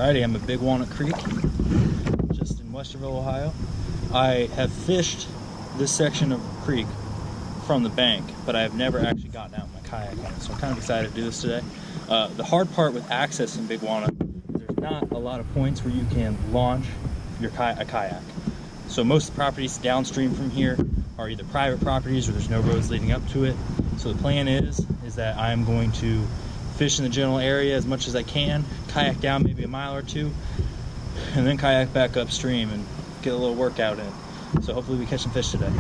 Friday. I'm at Big Walnut Creek, just in Westerville, Ohio. I have fished this section of creek from the bank, but I have never actually gotten out my kayak on it, so I'm kind of excited to do this today. The hard part with accessing Big Walnut is there's not a lot of points where you can launch your kayak. So most of the properties downstream from here are either private properties or there's no roads leading up to it. So the plan is that I'm going to fish in the general area as much as I can, kayak down maybe a mile or two, and then kayak back upstream and get a little workout in. So hopefully we catch some fish today.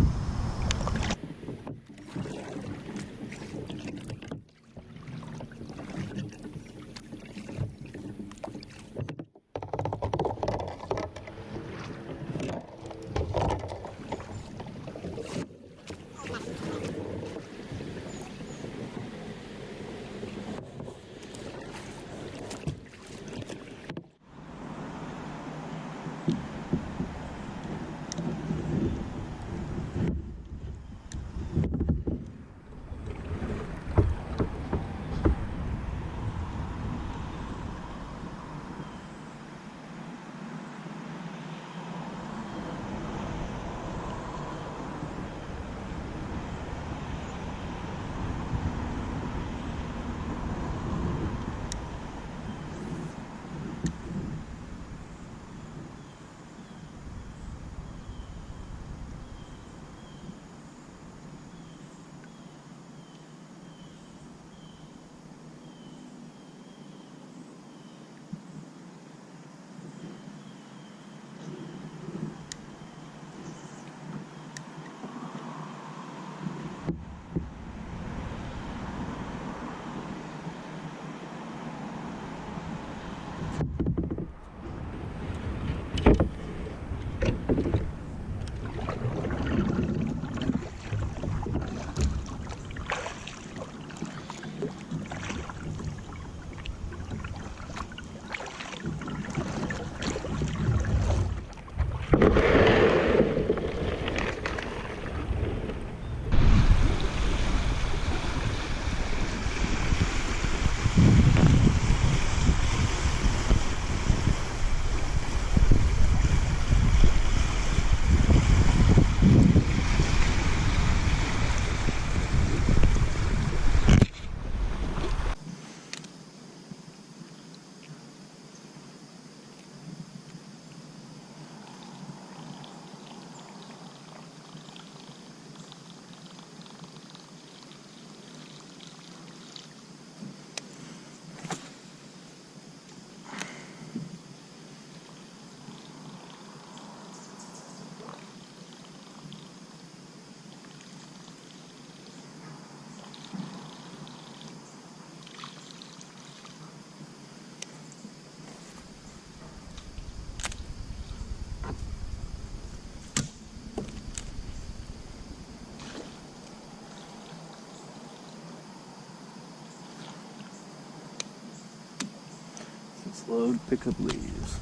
Load, pick up leaves.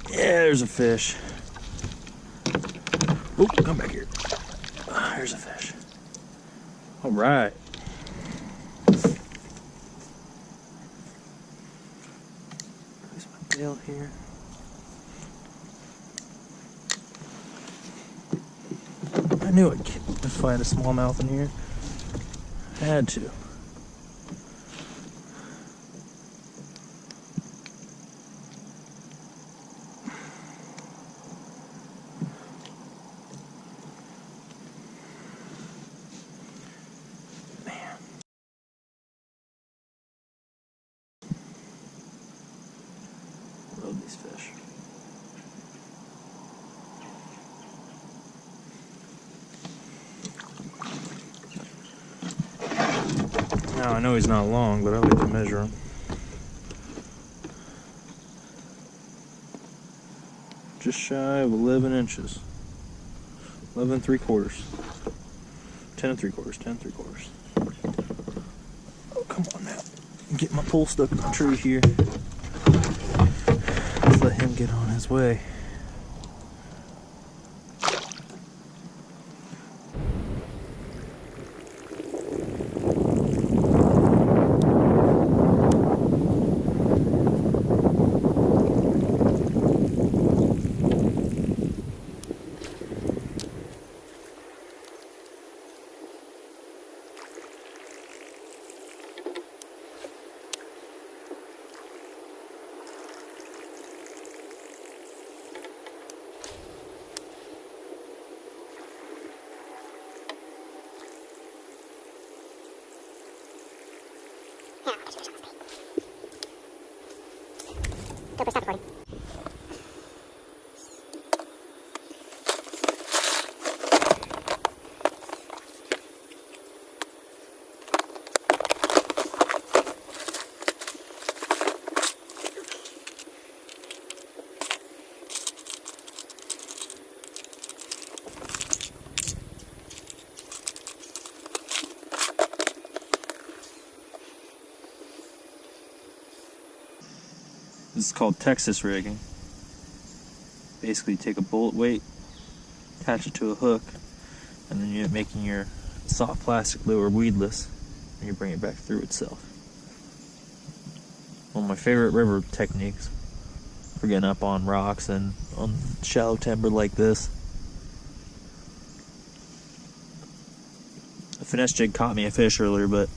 Yeah, there's a fish. Oh, come back here. There's a fish. All right. Place my bail here. I knew I'd find a smallmouth in here. I had to. love these fish. Now I know he's not long, but I like to measure him. Just shy of 11 inches. 11 3/4. 10 3/4. 10 3/4. Oh, come on now. Get my pole stuck in the tree here. Let's let him get on his way. GoPro, stop recording. This is called Texas rigging. Basically, you take a bullet weight, attach it to a hook, and then you're making your soft plastic lure weedless, and you bring it back through itself. One of my favorite river techniques for getting up on rocks and on shallow timber like this. A finesse jig caught me a fish earlier, but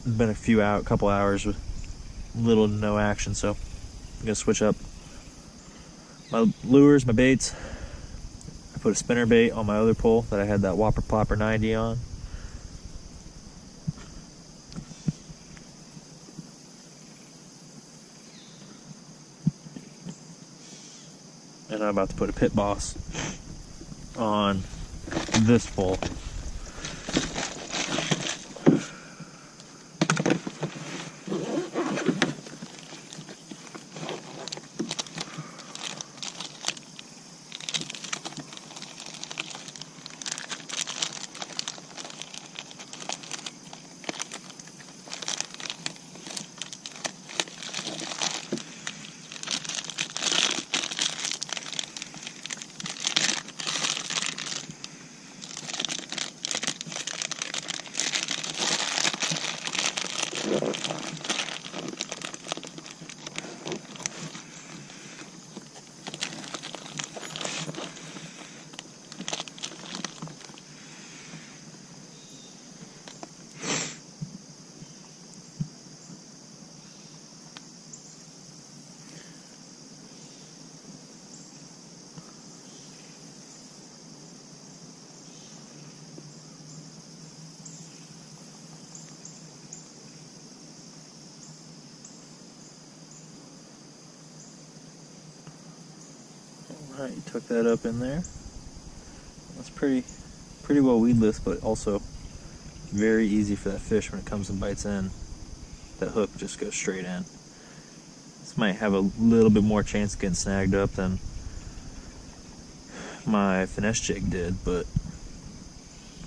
it's been a couple hours with little to no action, so I'm gonna switch up my lures, my baits. I put a spinner bait on my other pole that I had that Whopper Plopper 90 on. And I'm about to put a Pit Boss on this pole. Alright, you took that up in there. That's pretty well weedless, but also very easy for that fish when it comes and bites in. That hook just goes straight in. This might have a little bit more chance of getting snagged up than my finesse jig did, but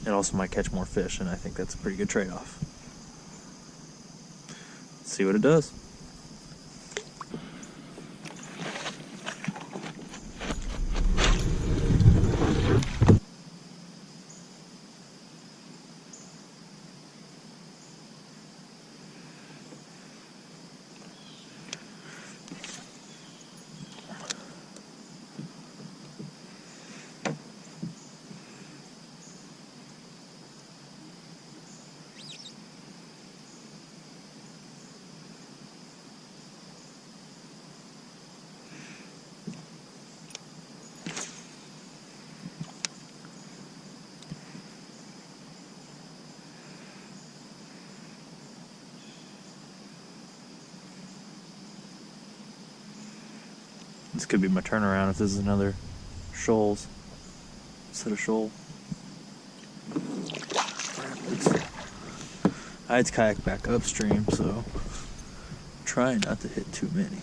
it also might catch more fish, and I think that's a pretty good trade-off. Let's see what it does. This could be my turnaround if this is another shoals instead of shoal. I had to kayak back upstream, so try not to hit too many.